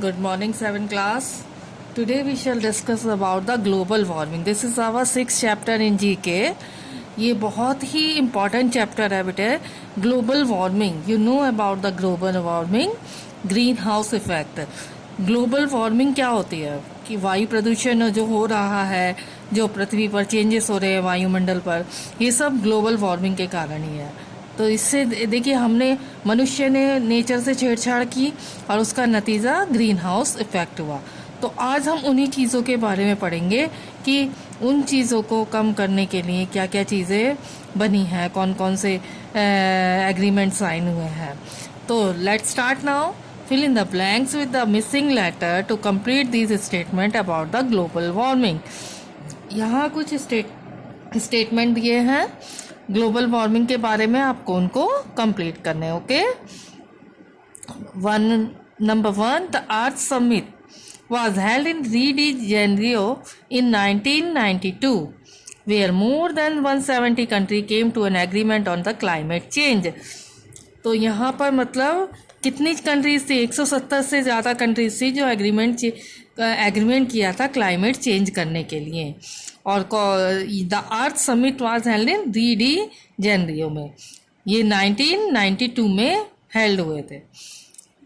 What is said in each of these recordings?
Good morning, 7th class. Today we shall discuss about the global warming. This is our 6th chapter in GK. ये बहुत ही important chapter है बेटे. Global warming. You know about the global warming, greenhouse effect. Global warming क्या होती है कि वायु प्रदूषण जो हो रहा है, जो पृथ्वी पर चेंजेस हो रहे हैं वायुमंडल पर, ये सब ग्लोबल वार्मिंग के कारण ही है. तो इससे देखिए हमने मनुष्य ने नेचर से छेड़छाड़ की और उसका नतीजा ग्रीन हाउस इफेक्ट हुआ. तो आज हम उन्हीं चीज़ों के बारे में पढ़ेंगे कि उन चीज़ों को कम करने के लिए क्या क्या चीज़ें बनी हैं, कौन कौन से एग्रीमेंट साइन हुए हैं. तो let's start now. Fill in the blanks with the missing letter to complete these statement about the global warming. यहाँ कुछ स्टेटमेंट दिए हैं ग्लोबल वार्मिंग के बारे में, आपको उनको कंप्लीट करने हैं. Okay. Number 1, the Earth Summit was held in Rio de Janeiro in 1992, where more than 170 countries came to an agreement on the climate change. तो यहाँ पर मतलब कितनी कंट्रीज थी? 170 से ज़्यादा कंट्रीज थी जो एग्रीमेंट किया था क्लाइमेट चेंज करने के लिए. और the earth summit was held in री डी जेनरियो में. ये 1992 में हेल्ड हुए थे.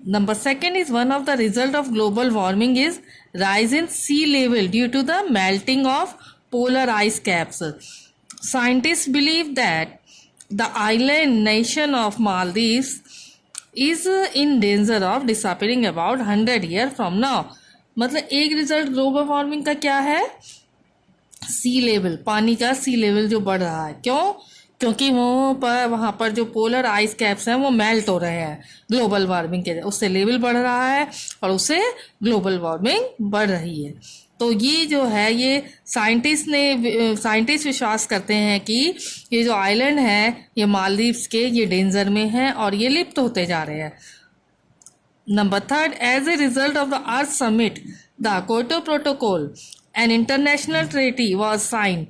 Number 2 is one of the result of global warming is rise in sea level due to the melting of polar ice caps. Scientist believe that the island nation of Maldives is in danger of disappearing about 100 years from now. मतलब एक result global warming का क्या है? सी level, पानी का सी level जो बढ़ रहा है. क्यों? क्योंकि वहाँ पर जो पोलर आइस कैप्स हैं वो मेल्ट हो रहे हैं ग्लोबल वार्मिंग के, उससे लेवल बढ़ रहा है और उससे ग्लोबल वार्मिंग बढ़ रही है. तो ये जो है ये साइंटिस्ट विश्वास करते हैं कि ये जो आइलैंड है ये मालदीव्स के ये डेंजर में है और ये लिप्त होते जा रहे हैं. Number 3, as a result of the earth summit the Kyoto protocol an international treaty was sign.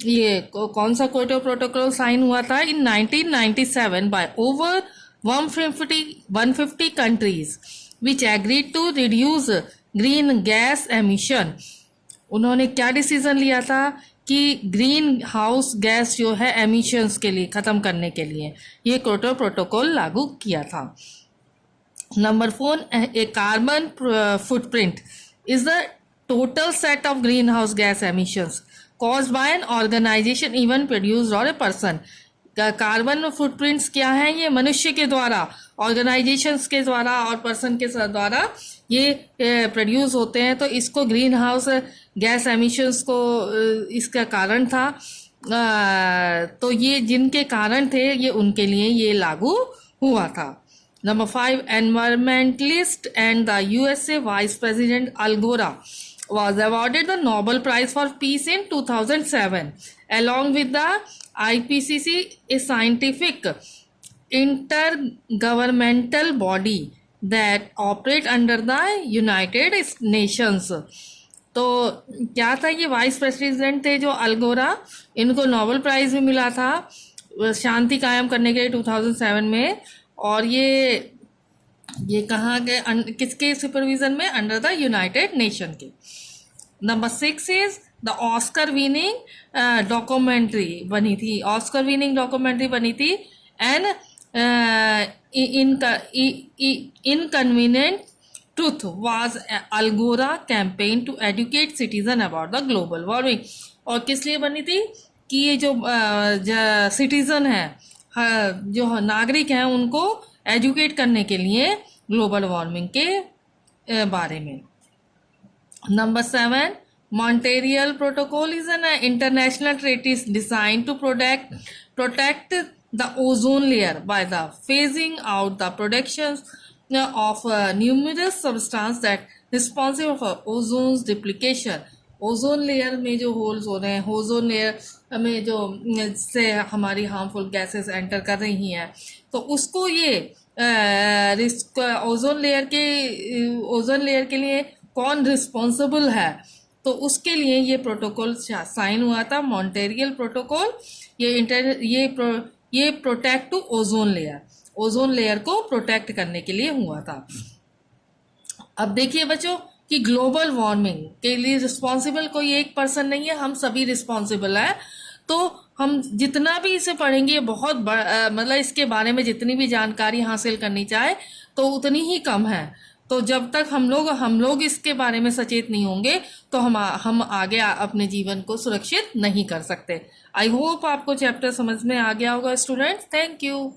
ये कौन सा क्योटो प्रोटोकॉल साइन हुआ था? In 1997 by over 150 countries which agreed to reduce green gas emission. उन्होंने क्या डिसीजन लिया था कि ग्रीन हाउस गैस जो है एमिशंस के लिए ख़त्म करने के लिए ये क्योटो प्रोटोकॉल लागू किया था. Number 4, a carbon footprint is the total set of green house gas emissions caused by an organisation even produced और ए पर्सन. कार्बन फुटप्रिंट्स क्या हैं? ये मनुष्य के द्वारा, ऑर्गेनाइजेशंस के द्वारा और पर्सन के द्वारा ये प्रोड्यूस होते हैं. तो इसको ग्रीन हाउस गैस एमिशंस को इसका कारण था. तो ये जिनके कारण थे ये उनके लिए ये लागू हुआ था. Number 5, environmentalist and the USA vice president Al Gore was awarded the Nobel Prize for Peace in 2007 along with the IPCC, a scientific intergovernmental body that operate under the United Nations. तो क्या था? ये vice president थे जो अल गोरा, इनको Nobel prize भी मिला था शांति कायम करने के लिए 2007 में. और ये कहाँ गए? किसके सुपरविजन में? अंडर द यूनाइटेड नेशन के. Number 6 is the Oscar winning documentary बनी थी. ऑस्कर विनिंग डॉक्यूमेंट्री बनी थी an inconvenient truth was Al Gore campaign to educate citizen about the global warming. और किस लिए बनी थी? कि ये जो सिटीजन है, जो नागरिक हैं, उनको एजुकेट करने के लिए ग्लोबल वार्मिंग के बारे में. Number 7, Montreal protocol is an international treaty design to protect the ozone layer by the phasing out the production of numerous substance that responsible for ozone depletion. Ozone layer में जो holes हो रहे हैं, ozone layer में जो से हमारी harmful gases enter कर रही हैं, तो उसको ये ओजोन लेयर के लिए कौन रिस्पॉन्सिबल है? तो उसके लिए ये प्रोटोकॉल साइन हुआ था, मॉन्ट्रियल प्रोटोकॉल. ये प्रोटेक्ट टू ओजोन लेयर को प्रोटेक्ट करने के लिए हुआ था. अब देखिए बच्चों कि ग्लोबल वार्मिंग के लिए रिस्पॉन्सिबल कोई एक पर्सन नहीं है, हम सभी रिस्पॉन्सिबल हैं। तो हम जितना भी इसे पढ़ेंगे बहुत मतलब इसके बारे में जितनी भी जानकारी हासिल करनी चाहे तो उतनी ही कम है। तो जब तक हम लोग इसके बारे में सचेत नहीं होंगे तो हम आगे अपने जीवन को सुरक्षित नहीं कर सकते। आई होप आपको चैप्टर समझ में आ गया होगा स्टूडेंट्स। Thank you.